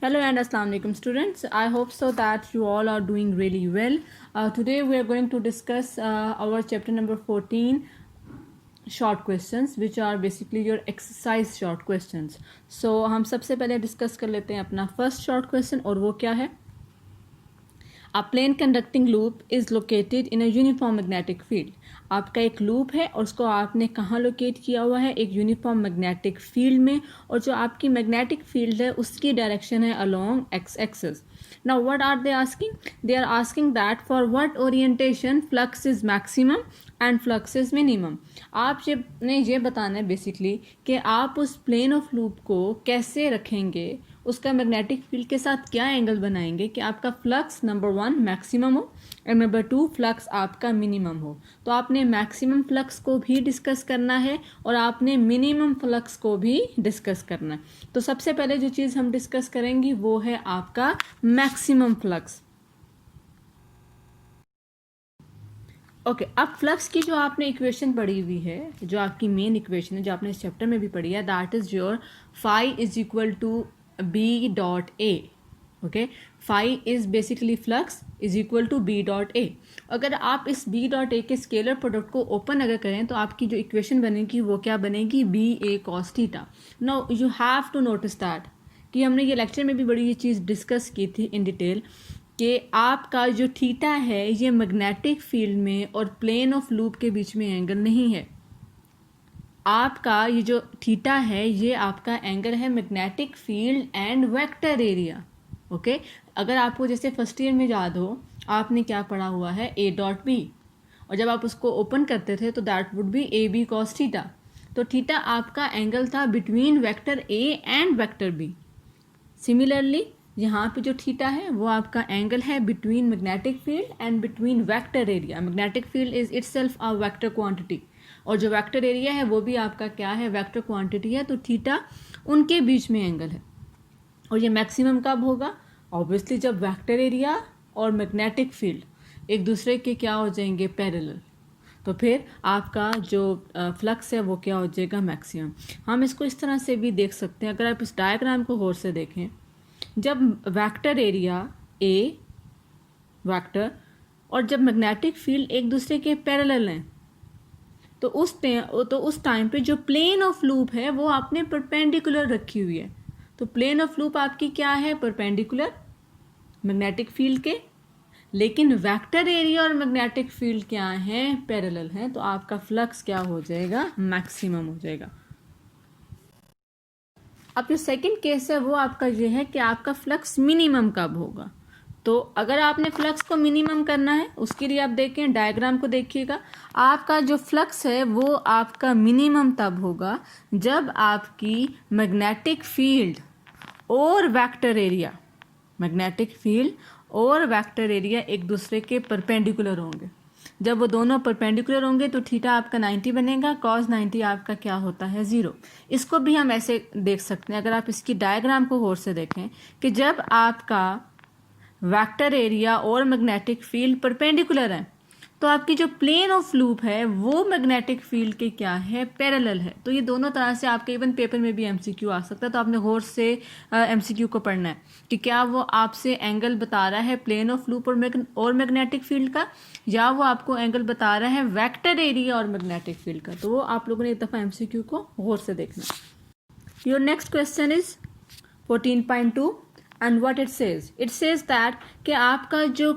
Hello and Assalamu alaikum students. I hope so that you all are doing really well. Today we are going to discuss our chapter number 14 short questions which are basically your exercise short questions. So हम सबसे पहले discuss कर लेते हैं अपना first short question और वो क्या है. A plane conducting loop is located in a uniform magnetic field. आपका एक लूप है और उसको आपने कहाँ लोकेट किया हुआ है, एक यूनिफॉर्म मैग्नेटिक फील्ड में, और जो आपकी मैग्नेटिक फील्ड है उसकी डायरेक्शन है along x axis. Now what are they asking? They are asking that for what orientation flux is maximum and flux is minimum. आप ये बताना है बेसिकली कि आप उस प्लेन ऑफ लूप को कैसे रखेंगे, उसका मैग्नेटिक फील्ड के साथ क्या एंगल बनाएंगे कि आपका फ्लक्स नंबर 1 मैक्सिमम हो एंड नंबर 2 फ्लक्स आपका मिनिमम हो. तो आपने मैक्सिमम फ्लक्स को भी डिस्कस करना है और आपने मिनिमम फ्लक्स को भी डिस्कस करना है. तो सबसे पहले जो चीज़ हम डिस्कस करेंगे वो है आपका मैक्सिमम फ्लक्स. ओके, अब फ्लक्स की जो आपने इक्वेशन पढ़ी हुई है, जो आपकी मेन इक्वेशन है, जो आपने इस चैप्टर में भी पढ़ी है, that is your phi is equal to B dot A. Okay, phi is basically flux is equal to B dot A. अगर आप इस B dot A के स्केलर प्रोडक्ट को ओपन अगर करें तो आपकी जो इक्वेशन बनेगी वो क्या बनेगी, BA cos theta. Now you have to notice that कि हमने ये लेक्चर में भी बड़ी ये चीज़ डिस्कस की थी इन डिटेल कि आपका जो थीटा है ये मैग्नेटिक फील्ड में और प्लेन ऑफ लूप के बीच में एंगल नहीं है. आपका ये जो थीटा है ये आपका एंगल है magnetic field and vector area. Okay, अगर आपको जैसे फर्स्ट ईयर में याद हो आपने क्या पढ़ा हुआ है, A डॉट बी, और जब आप उसको ओपन करते थे तो that would B AB cos theta. तो थीटा आपका एंगल था between vector A and vector B. Similarly यहाँ पे जो थीटा है वो आपका एंगल है between magnetic field and between vector area. Magnetic field is itself a vector quantity और जो वेक्टर एरिया है वो भी आपका क्या है, वेक्टर क्वांटिटी है. तो थीटा उनके बीच में एंगल है. और ये मैक्सिमम कब होगा? ऑब्वियसली जब वेक्टर एरिया और मैग्नेटिक फील्ड एक दूसरे के क्या हो जाएंगे, पैरेलल. तो फिर आपका जो फ्लक्स है वो क्या हो जाएगा, मैक्सिमम. हम इसको इस तरह से भी देख सकते हैं, अगर आप इस डायग्राम को गौर से देखें, जब वेक्टर एरिया ए वेक्टर और जब मैग्नेटिक फील्ड एक दूसरे के पैरेलल हैं तो उस टाइम पे जो प्लेन ऑफ लूप है वो आपने परपेंडिकुलर रखी हुई है. तो प्लेन ऑफ लूप आपकी क्या है, परपेंडिकुलर मैग्नेटिक फील्ड के, लेकिन वेक्टर एरिया और मैग्नेटिक फील्ड क्या है, पैरेलल हैं. तो आपका फ्लक्स क्या हो जाएगा, मैक्सिमम हो जाएगा. अब जो सेकंड केस है वो आपका ये है कि आपका फ्लक्स मिनिमम कब होगा. तो अगर आपने फ्लक्स को मिनिमम करना है उसके लिए आप देखें, डायग्राम को देखिएगा, आपका जो फ्लक्स है वो आपका मिनिमम तब होगा जब आपकी मैग्नेटिक फील्ड और वेक्टर एरिया, मैग्नेटिक फील्ड और वेक्टर एरिया एक दूसरे के परपेंडिकुलर होंगे. जब वो दोनों परपेंडिकुलर होंगे तो थीटा आपका 90 बनेगा, cos 90 आपका क्या होता है, 0. इसको भी हम ऐसे देख सकते हैं, अगर आप इसकी डायग्राम को गौर से देखें कि जब आपका वेक्टर एरिया और मैग्नेटिक फील्ड परपेंडिकुलर है तो आपकी जो प्लेन ऑफ लूप है वो मैग्नेटिक फील्ड के क्या है, पैरेलल है. तो ये दोनों तरह से आपके इवन पेपर में भी एमसीक्यू आ सकता है. तो आपने गौर से एमसीक्यू को पढ़ना है कि क्या वो आपसे एंगल बता रहा है प्लेन ऑफ लूप और मैग्नेटिक फील्ड का, या वो आपको एंगल बता रहा है वेक्टर एरिया और मैग्नेटिक फील्ड का. तो वो आप लोगों ने एक दफ़ा एमसीक्यू को गौर से देखना. Your next question is 14.2 and what it says that कि आपका जो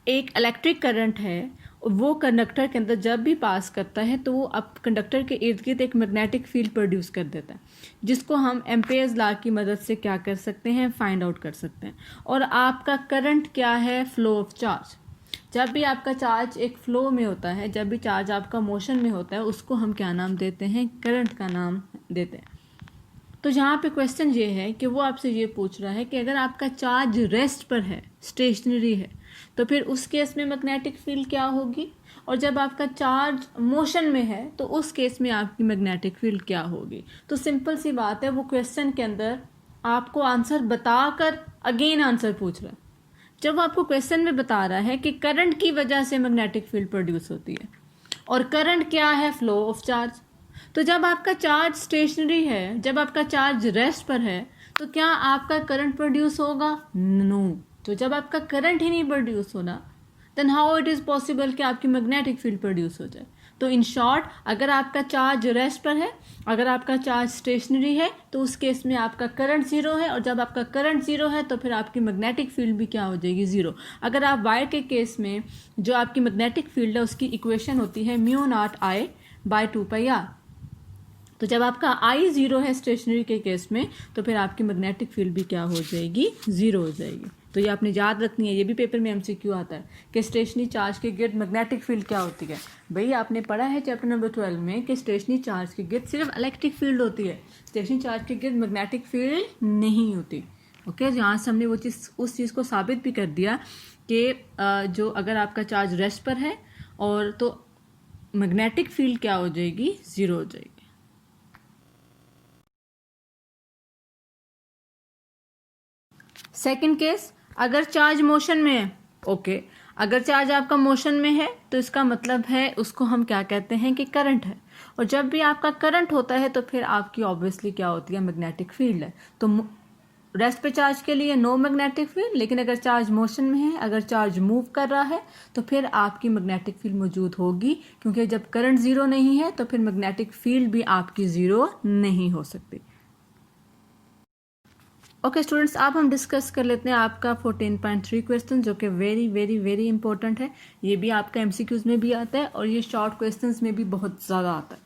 एक इलेक्ट्रिक करंट है वो कंडक्टर के अंदर जब भी पास करता है तो वो अब कंडक्टर के इर्द गिर्द एक मैग्नेटिक फील्ड प्रोड्यूस कर देता है, जिसको हम एम्पेयर्स लॉ की मदद से क्या कर सकते हैं, फाइंड आउट कर सकते हैं. और आपका करंट क्या है, फ्लो ऑफ चार्ज. जब भी आपका चार्ज एक फ्लो में होता है, जब भी चार्ज आपका मोशन में होता है, उसको हम क्या नाम देते हैं, करंट का नाम देते हैं. तो यहाँ पे क्वेश्चन ये है कि वो आपसे ये पूछ रहा है कि अगर आपका चार्ज रेस्ट पर है, स्टेशनरी है, तो फिर उस केस में मैग्नेटिक फील्ड क्या होगी, और जब आपका चार्ज मोशन में है तो उस केस में आपकी मैग्नेटिक फील्ड क्या होगी. तो सिंपल सी बात है, वो क्वेश्चन के अंदर आपको आंसर बताकर अगेन आंसर पूछ रहा है. जब वो आपको क्वेश्चन में बता रहा है कि करंट की वजह से मैग्नेटिक फील्ड प्रोड्यूस होती है और करंट क्या है, फ्लो ऑफ चार्ज. तो जब आपका चार्ज स्टेशनरी है, जब आपका चार्ज रेस्ट पर है, तो क्या आपका करंट प्रोड्यूस होगा? नो। तो जब आपका करंट ही नहीं प्रोड्यूस होना, then how it is possible कि आपकी मैग्नेटिक फील्ड प्रोड्यूस हो जाए? तो इन शॉर्ट, अगर आपका चार्ज रेस्ट पर है, अगर आपका चार्ज स्टेशनरी है, तो उस केस में आपका करंट ज़ीरो है, और जब आपका करंट ज़ीरो है तो फिर आपकी मैग्नेटिक फील्ड भी क्या हो जाएगी? ज़ीरो। अगर आप वायर के केस में जो आपकी मैग्नेटिक फील्ड है उसकी इक्वेशन होती है mu not I bye 2πr। तो जब आपका आई ज़ीरो है स्टेशनरी के केस में, तो फिर आपकी मैग्नेटिक फील्ड भी क्या हो जाएगी? ज़ीरो हो जाएगी। तो ये आपने याद रखनी है, ये भी पेपर में एमसीक्यू आता है कि स्टेशनरी चार्ज के गिर्द मैग्नेटिक फील्ड क्या होती है। भाई आपने पढ़ा है चैप्टर नंबर 12 में कि स्टेशनरी चार्ज के गिर्द सिर्फ इलेक्ट्रिक फील्ड होती है, स्टेशनरी चार्ज के गिर्द मैग्नेटिक फील्ड नहीं होती। ओके, यहाँ से हमने वो चीज़ उस चीज़ को साबित भी कर दिया कि जो अगर आपका चार्ज रेस्ट पर है और तो मैग्नेटिक फील्ड क्या हो जाएगी? ज़ीरो हो जाएगी। सेकंड केस, अगर चार्ज मोशन में है। ओके, अगर चार्ज आपका मोशन में है तो इसका मतलब है उसको हम क्या कहते हैं कि करंट है, और जब भी आपका करंट होता है तो फिर आपकी ऑब्वियसली क्या होती है? मैग्नेटिक फील्ड है। तो रेस्ट पे चार्ज के लिए नो मैग्नेटिक फील्ड, लेकिन अगर चार्ज मोशन में है, अगर चार्ज मूव कर रहा है तो फिर आपकी मैग्नेटिक फील्ड मौजूद होगी, क्योंकि जब करंट ज़ीरो नहीं है तो फिर मैग्नेटिक फील्ड भी आपकी ज़ीरो नहीं हो सकती। ओके स्टूडेंट्स, अब हम डिस्कस कर लेते हैं आपका 14.3 क्वेश्चन, जो कि वेरी वेरी वेरी इंपॉर्टेंट है। ये भी आपका एमसीक्यूज में भी आता है और ये शॉर्ट क्वेश्चंस में भी बहुत ज़्यादा आता है।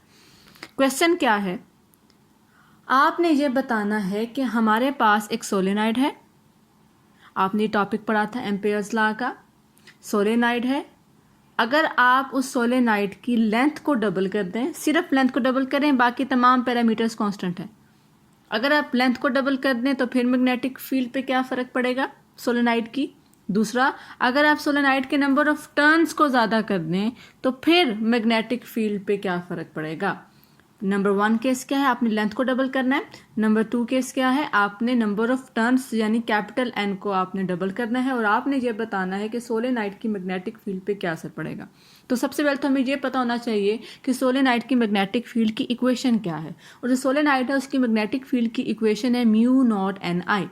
क्वेश्चन क्या है? आपने ये बताना है कि हमारे पास एक सोलेनाइड है। आपने टॉपिक पढ़ा था एम्पेयर्स लॉ का। सोलेनाइड है, अगर आप उस सोलेनाइड की लेंथ को डबल कर दें, सिर्फ लेंथ को डबल करें, बाकी तमाम पैरामीटर्स कांस्टेंट हैं। अगर आप लेंथ को डबल कर दें तो फिर मैग्नेटिक फील्ड पे क्या फ़र्क पड़ेगा सोलेनाइड की? दूसरा, अगर आप सोलेनाइड के नंबर ऑफ टर्न्स को ज़्यादा कर दें तो फिर मैग्नेटिक फील्ड पे क्या फ़र्क पड़ेगा? नंबर 1 केस क्या है? आपने लेंथ को डबल करना है। नंबर 2 केस क्या है? आपने नंबर ऑफ टर्न्स यानी कैपिटल एन को आपने डबल करना है, और आपने ये बताना है कि सोलेनाइड की मैग्नेटिक फील्ड पे क्या असर पड़ेगा। तो सबसे पहले तो हमें ये पता होना चाहिए कि सोलेनाइड की मैग्नेटिक फील्ड की इक्वेशन क्या है, और जो सोलेनाइड है उसकी मैग्नेटिक फील्ड की इक्वेशन है म्यू नॉट एन आई,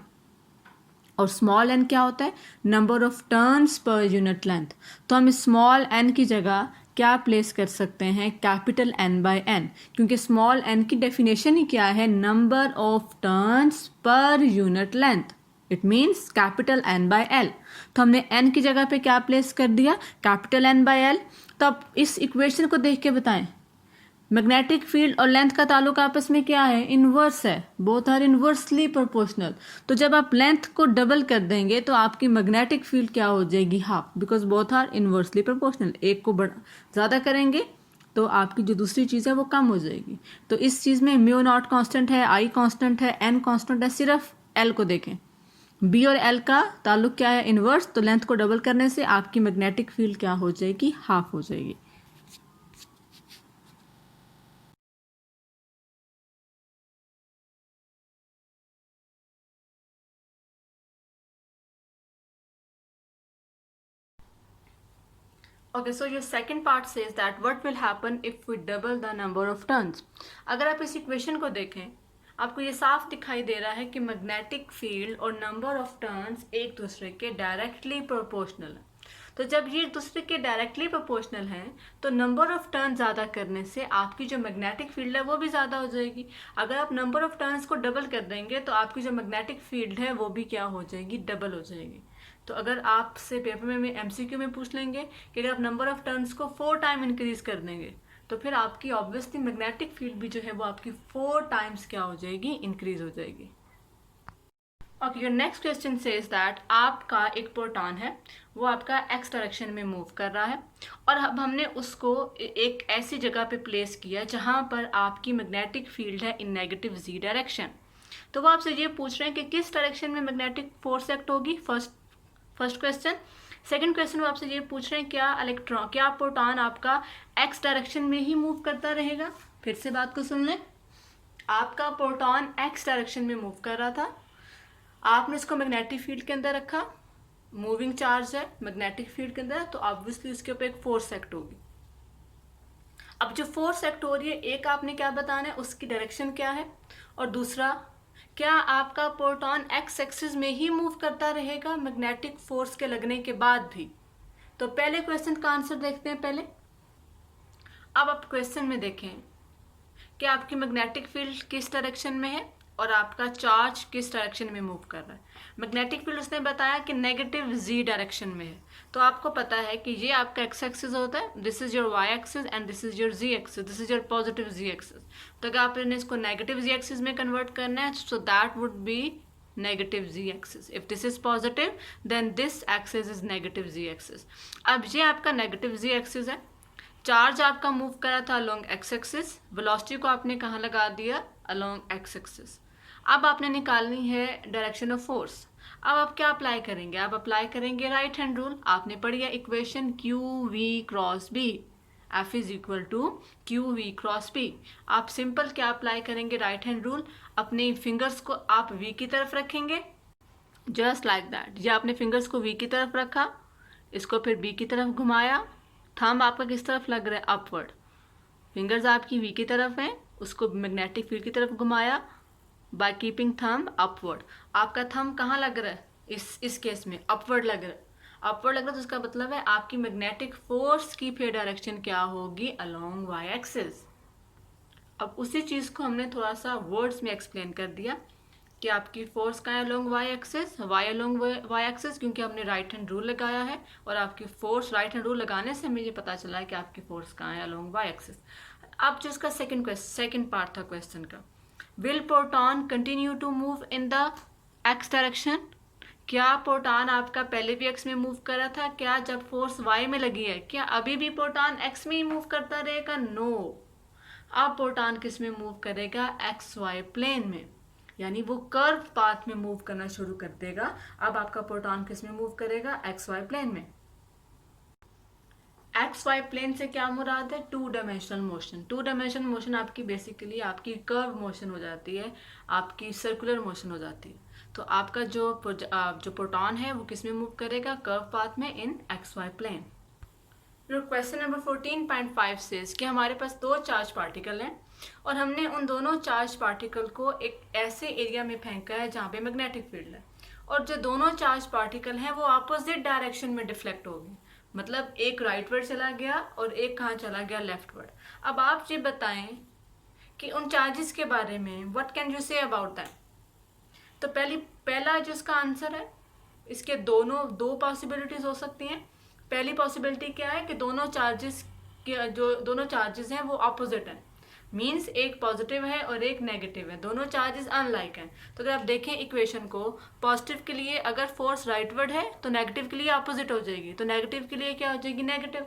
और स्मॉल एन क्या होता है? Number of turns per unit length. तो हम स्मॉल एन की जगह क्या प्लेस कर सकते हैं? कैपिटल एन बाय एन, क्योंकि स्मॉल एन की डेफिनेशन ही क्या है? Number of turns per unit length. It means capital N by L. तो हमने एन की जगह पे क्या प्लेस कर दिया? Capital N by L. तो अब इस इक्वेशन को देख के बताएं, मैग्नेटिक फील्ड और लेंथ का ताल्लुक आपस में क्या है? इनवर्स है, बोथ आर इनवर्सली प्रोपोर्शनल। तो जब आप लेंथ को डबल कर देंगे तो आपकी मैग्नेटिक फील्ड क्या हो जाएगी? Half, because both are inversely proportional. एक को ज़्यादा करेंगे तो आपकी जो दूसरी चीज़ है वो कम हो जाएगी। तो इस चीज़ में म्यू नॉट कांस्टेंट है, आई कांस्टेंट है, एन कांस्टेंट है। सिर्फ एल को देखें, बी और एल का ताल्लुक क्या है? इनवर्स। तो लेंथ को डबल करने से आपकी मैग्नेटिक फील्ड क्या हो जाएगी? हाफ हो जाएगी। Okay, so your second part says that what will happen if we double the number of turns. अगर आप इस इक्वेशन को देखें, आपको ये साफ दिखाई दे रहा है कि मैग्नेटिक फील्ड और नंबर ऑफ टर्न्स एक दूसरे के डायरेक्टली प्रोपोर्शनल है। तो जब ये दूसरे के डायरेक्टली प्रोपोर्शनल हैं तो नंबर ऑफ टर्न ज़्यादा करने से आपकी जो मैग्नेटिक फील्ड है वो भी ज़्यादा हो जाएगी। अगर आप नंबर ऑफ टर्न्स को डबल कर देंगे तो आपकी जो मैग्नेटिक फील्ड है वो भी क्या हो जाएगी? डबल हो जाएगी। तो अगर आपसे पेपर में एमसीक्यू में पूछ लेंगे कि अगर आप नंबर ऑफ टर्न्स को 4 टाइम इंक्रीज कर देंगे तो फिर आपकी ऑब्वियसली मैग्नेटिक फील्ड भी जो है वो आपकी 4 टाइम्स क्या हो जाएगी? इंक्रीज हो जाएगी। Okay, your next question says that आपका एक प्रोटॉन है, वो आपका एक्स डायरेक्शन में मूव कर रहा है, और अब हमने उसको एक ऐसी जगह पे प्लेस किया जहाँ पर आपकी मैग्नेटिक फील्ड है इन नेगेटिव जी डायरेक्शन। तो वो आपसे ये पूछ रहे हैं कि किस डायरेक्शन में मैग्नेटिक फोर्स एक्ट होगी? First question. सेकंड क्वेश्चन वो आपसे ये पूछ रहे हैं क्या प्रोटॉन आपका एक्स डायरेक्शन में ही मूव करता रहेगा? फिर से बात को सुन लें, आपका प्रोटॉन एक्स डायरेक्शन में मूव कर रहा था, आपने इसको मैग्नेटिक फील्ड के अंदर रखा, मूविंग चार्ज है मैग्नेटिक फील्ड के अंदर, तो ऑब्वियसली उसके ऊपर एक फोर्स एक्ट होगी। अब जो फोर्स एक्ट हो रही है, एक आपने क्या बताना है उसकी डायरेक्शन क्या है, और दूसरा क्या आपका प्रोटॉन एक्स एक्सिस में ही मूव करता रहेगा मैग्नेटिक फोर्स के लगने के बाद भी? तो पहले क्वेश्चन का आंसर देखते हैं पहले। अब आप क्वेश्चन में देखें कि आपकी मैग्नेटिक फील्ड किस डायरेक्शन में है और आपका चार्ज किस डायरेक्शन में मूव कर रहा है। मैग्नेटिक फील्ड उसने बताया कि नेगेटिव जी डायरेक्शन में है, तो आपको पता है कि ये आपका एक्स एक्सिस होता है, this is your y axis and this is your z axis, this is your positive z axis. तो अगर आपने इसको नेगेटिव जी एक्सिस में कन्वर्ट करना है, so that would be negative z axis. If this is positive then this axis is negative z axis. अब ये आपका नेगेटिव जी एक्सिस है, चार्ज आपका मूव करा था अलोंग एक्स एक्सिस, वेलोसिटी को आपने कहाँ लगा दिया? Along x axis. अब आपने निकालनी है डायरेक्शन ऑफ फोर्स। अब आप क्या अप्लाई करेंगे? आप अप्लाई करेंगे राइट हैंड रूल। आपने पढ़ी है equation q v cross B, F is equal to q v cross B. आप सिंपल क्या अप्लाई करेंगे? Right hand rule. अपने फिंगर्स को आप वी की तरफ रखेंगे, जस्ट लाइक दैट। ये आपने फिंगर्स को वी की तरफ रखा, इसको फिर बी की तरफ घुमाया। थंब आपका किस तरफ लग रहा है? अपवर्ड। फिंगर्स आपकी वी की तरफ हैं, उसको मैग्नेटिक फील्ड की तरफ घुमाया बाय कीपिंग थंब अपवर्ड। आपका थंब कहाँ लग रहा है? इस केस में अपवर्ड लग रहा है। अपवर्ड लग रहा है तो इसका मतलब है आपकी मैग्नेटिक फोर्स की फिर डायरेक्शन क्या होगी? Along y axis. अब उसी चीज़ को हमने थोड़ा सा वर्ड्स में एक्सप्लेन कर दिया कि आपकी फोर्स कहाँ है? Along y axis, y along y axis, क्योंकि हमने राइट हैंड रूल लगाया है और आपकी फोर्स राइट हैंड रूल लगाने से मुझे पता चला है कि आपकी फोर्स कहाँ है? Along y axis. अब जो इसका सेकंड पार्ट था क्वेश्चन का, will proton continue to move in the x direction? क्या प्रोटॉन आपका पहले भी एक्स में मूव कर रहा था? क्या जब फोर्स वाई में लगी है, क्या अभी भी प्रोटॉन एक्स में ही मूव करता रहेगा? नो। अब प्रोटॉन किस में मूव करेगा? एक्स वाई प्लेन में, यानी वो कर्व पाथ में मूव करना शुरू कर देगा। अब आपका प्रोटॉन किस में मूव करेगा? एक्स वाई प्लेन में। एक्स वाई प्लेन से क्या मुराद है? Two dimensional motion. Two dimensional motion आपकी बेसिकली आपकी कर्व मोशन हो जाती है, आपकी सर्कुलर मोशन हो जाती है। तो आपका जो प्रोटॉन है वो किस में मूव करेगा? कर्व पाथ में in x y plane. Question number 14.5 से कि हमारे पास दो चार्ज पार्टिकल हैं और हमने उन दोनों चार्ज पार्टिकल को एक ऐसे एरिया में फेंका है जहाँ पे मैग्नेटिक फील्ड है, और जो दोनों चार्ज पार्टिकल हैं वो अपोजिट डायरेक्शन में डिफ्लेक्ट हो गए। मतलब एक राइटवर्ड चला गया और एक कहाँ चला गया? लेफ्टवर्ड। अब आप ये बताएं कि उन चार्जेस के बारे में what can you say about that? तो पहला जो इसका आंसर है, इसके दो पॉसिबिलिटीज हो सकती हैं। पहली पॉसिबिलिटी क्या है कि दोनों चार्जेस हैं वो अपोजिट हैं, मीन्स एक पॉजिटिव है और एक नेगेटिव है, दोनों चार्जेस अनलाइक हैं। तो अगर आप देखें इक्वेशन को, पॉजिटिव के लिए अगर फोर्स राइटवर्ड है तो नेगेटिव के लिए अपोजिट हो जाएगी, तो नेगेटिव के लिए क्या हो जाएगी? नेगेटिव।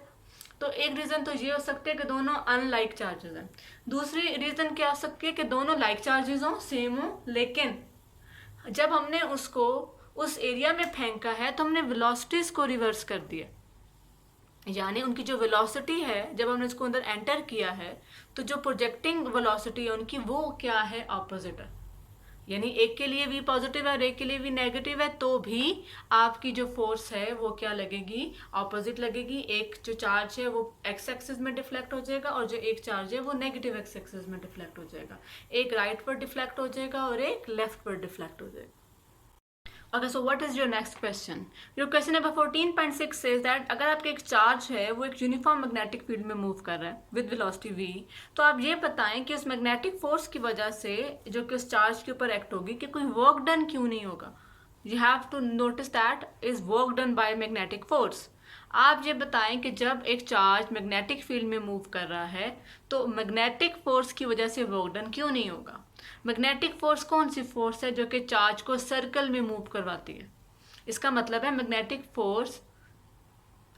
तो एक रीज़न तो ये हो सकता है कि दोनों अनलाइक चार्जेस हैं। दूसरी रीज़न क्या हो सकती है कि दोनों लाइक चार्जेस हों, सेम हो, लेकिन जब हमने उसको उस एरिया में फेंका है तो हमने वेलोसिटीज को रिवर्स कर दिया, यानी उनकी जो वेलोसिटी है जब हमने उसको अंदर एंटर किया है तो जो प्रोजेक्टिंग वेलोसिटी है उनकी वो क्या है? ऑपोजिट है। यानी एक के लिए भी पॉजिटिव है और एक के लिए भी नेगेटिव है, तो भी आपकी जो फोर्स है वो क्या लगेगी? ऑपोजिट लगेगी। एक जो चार्ज है वो एक्स एक्सिस में डिफ्लेक्ट हो जाएगा और जो एक चार्ज है वो नेगेटिव एक्स एक्सिस में डिफ्लेक्ट हो जाएगा। एक राइट पर डिफ्लेक्ट हो जाएगा और एक लेफ्ट पर डिफ्लेक्ट हो जाएगा। Okay, so what is your next question? Your question number 14.6 says that अगर आपका एक चार्ज है वो एक यूनिफॉर्म मैग्नेटिक फील्ड में मूव कर रहा है विद वेलोसिटी v, तो आप ये बताएं कि उस मैग्नेटिक फोर्स की वजह से जो कि उस चार्ज के ऊपर एक्ट होगी कि कोई वर्क डन क्यों नहीं होगा। You have to notice that is work done by magnetic force. आप ये बताएं कि जब एक चार्ज मैग्नेटिक फील्ड में मूव कर रहा है तो मैग्नेटिक फोर्स की वजह से वर्क डन क्यों नहीं होगा। मैग्नेटिक फोर्स कौन सी फोर्स है? जो कि चार्ज को सर्कल में मूव करवाती है। इसका मतलब है magnetic force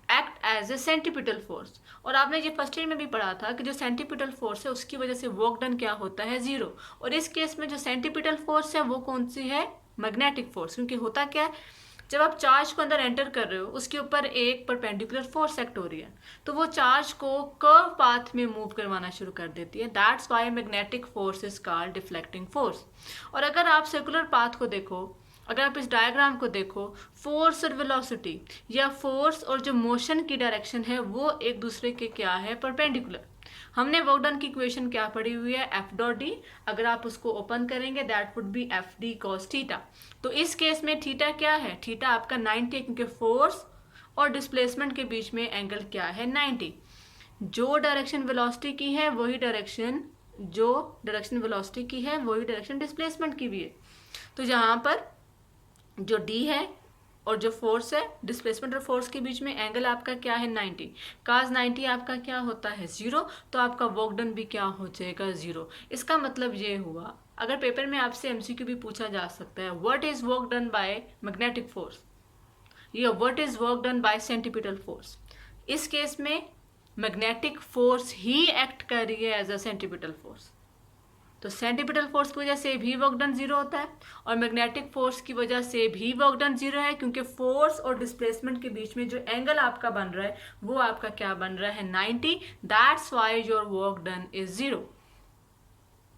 act as a centripetal force. और आपने ये फर्स्ट ईयर में भी पढ़ा था कि जो सेंटीपिटल फोर्स है उसकी वजह से वर्क डन क्या होता है? जीरो। और इस केस में जो सेंटीपिटल फोर्स है वो कौन सी है? Magnetic force. क्योंकि होता क्या है, जब आप चार्ज को अंदर एंटर कर रहे हो उसके ऊपर एक परपेंडिकुलर फोर्स एक्ट हो रही है, तो वो चार्ज को कर्व पाथ में मूव करवाना शुरू कर देती है। That's why magnetic force is called deflecting force. और अगर आप सर्कुलर पाथ को देखो, अगर आप इस डायग्राम को देखो, फोर्स और वेलोसिटी या फोर्स और जो मोशन की डायरेक्शन है वो एक दूसरे के क्या है? परपेंडिकुलर। हमने वर्क डन की इक्वेशन क्या पढ़ी हुई है, एफ डॉट डी। अगर आप उसको ओपन करेंगे that would B F D cos theta. तो इस केस में थीटा क्या है, थीटा आपका 90, क्योंकि फोर्स और डिस्प्लेसमेंट के बीच में एंगल क्या है, 90। जो डायरेक्शन वेलोसिटी की है वही डायरेक्शन, जो डायरेक्शन वेलोसिटी की है वही डायरेक्शन डिस्प्लेसमेंट की भी है। तो जहाँ पर जो डी है और जो फोर्स है, डिस्प्लेसमेंट और फोर्स के बीच में एंगल आपका क्या है, 90। काज 90 आपका क्या होता है, 0। तो आपका वर्क डन भी क्या हो जाएगा, 0। इसका मतलब ये हुआ, अगर पेपर में आपसे एमसीक्यू भी पूछा जा सकता है, what is work done by magnetic force या what is work done by centripetal force. इस केस में मैग्नेटिक फोर्स ही एक्ट कर रही है एज अ सेंट्रीपिटल फोर्स। तो सेंट्रीपिटल फोर्स की वजह से भी वर्क डन 0 होता है और मैग्नेटिक फोर्स की वजह से भी वर्क डन 0 है, क्योंकि फोर्स और डिस्प्लेसमेंट के बीच में जो एंगल आपका बन रहा है वो आपका क्या बन रहा है, 90। That's why your work done is 0।